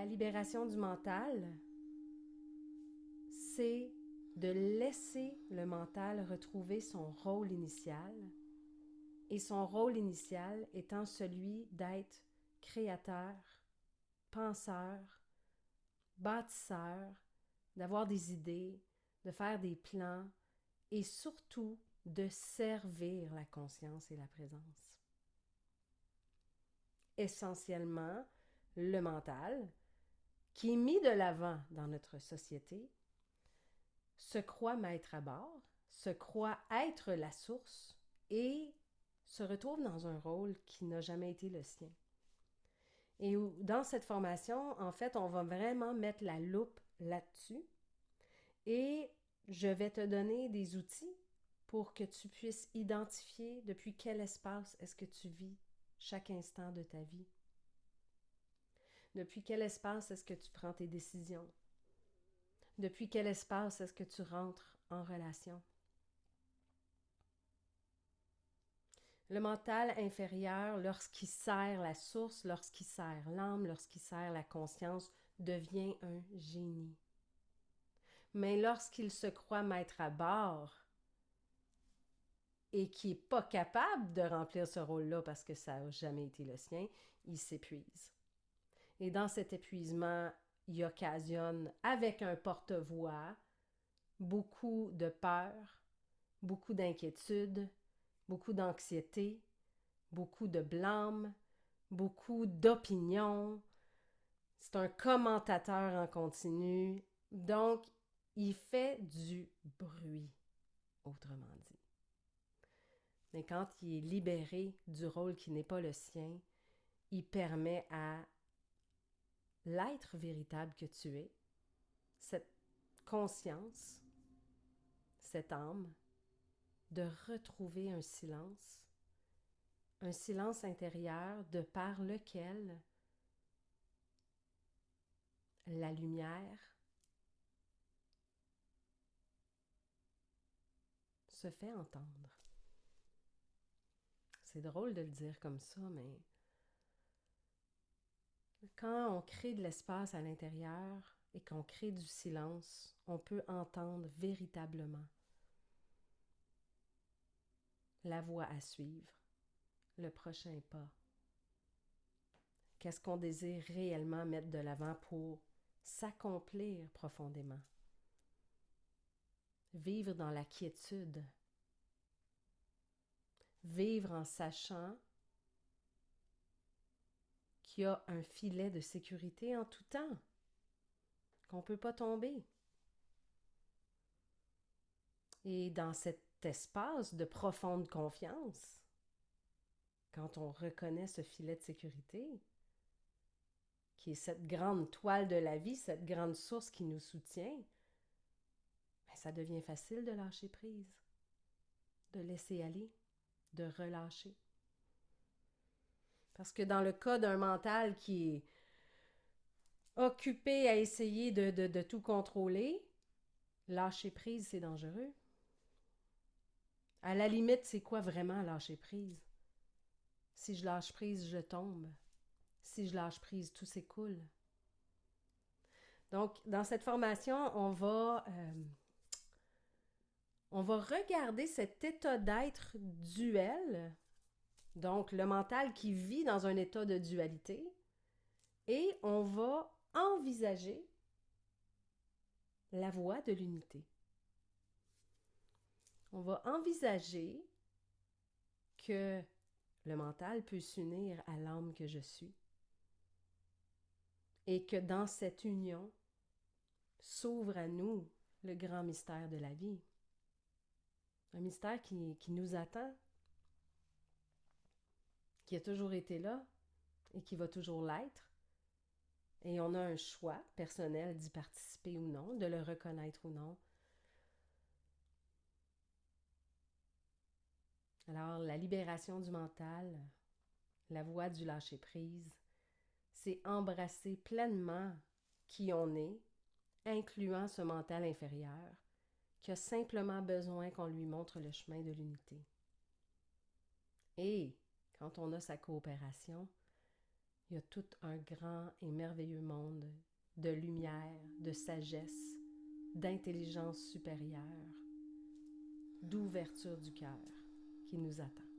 La libération du mental, c'est de laisser le mental retrouver son rôle initial, et son rôle initial étant celui d'être créateur, penseur, bâtisseur, d'avoir des idées, de faire des plans et surtout de servir la conscience et la présence. Essentiellement, le mental, qui est mis de l'avant dans notre société, se croit maître à bord, se croit être la source et se retrouve dans un rôle qui n'a jamais été le sien. Et dans cette formation, en fait, on va vraiment mettre la loupe là-dessus et je vais te donner des outils pour que tu puisses identifier depuis quel espace est-ce que tu vis chaque instant de ta vie. Depuis quel espace est-ce que tu prends tes décisions? Depuis quel espace est-ce que tu rentres en relation? Le mental inférieur, lorsqu'il sert la source, lorsqu'il sert l'âme, lorsqu'il sert la conscience, devient un génie. Mais lorsqu'il se croit maître à bord et qui n'est pas capable de remplir ce rôle-là parce que ça n'a jamais été le sien, il s'épuise. Et dans cet épuisement, il occasionne, avec un porte-voix, beaucoup de peur, beaucoup d'inquiétude, beaucoup d'anxiété, beaucoup de blâme, beaucoup d'opinions. C'est un commentateur en continu. Donc, il fait du bruit, autrement dit. Mais quand il est libéré du rôle qui n'est pas le sien, il permet à l'être véritable que tu es, cette conscience, cette âme, de retrouver un silence intérieur de par lequel la lumière se fait entendre. C'est drôle de le dire comme ça, mais quand on crée de l'espace à l'intérieur et qu'on crée du silence, on peut entendre véritablement la voie à suivre, le prochain pas. Qu'est-ce qu'on désire réellement mettre de l'avant pour s'accomplir profondément? Vivre dans la quiétude. Vivre en sachant qu'il y a un filet de sécurité en tout temps, qu'on ne peut pas tomber. Et dans cet espace de profonde confiance, quand on reconnaît ce filet de sécurité, qui est cette grande toile de la vie, cette grande source qui nous soutient, ben ça devient facile de lâcher prise, de laisser aller, de relâcher. Parce que dans le cas d'un mental qui est occupé à essayer de tout contrôler, lâcher prise, c'est dangereux. À la limite, c'est quoi vraiment lâcher prise? Si je lâche prise, je tombe. Si je lâche prise, tout s'écoule. Donc, dans cette formation, on va regarder cet état d'être duel, donc le mental qui vit dans un état de dualité, et on va envisager la voie de l'unité. On va envisager que le mental peut s'unir à l'âme que je suis et que dans cette union s'ouvre à nous le grand mystère de la vie. Un mystère qui nous attend, qui a toujours été là et qui va toujours l'être. Et on a un choix personnel d'y participer ou non, de le reconnaître ou non. Alors, la libération du mental, la voie du lâcher-prise, c'est embrasser pleinement qui on est, incluant ce mental inférieur, qui a simplement besoin qu'on lui montre le chemin de l'unité. Et, quand on a sa coopération, il y a tout un grand et merveilleux monde de lumière, de sagesse, d'intelligence supérieure, d'ouverture du cœur qui nous attend.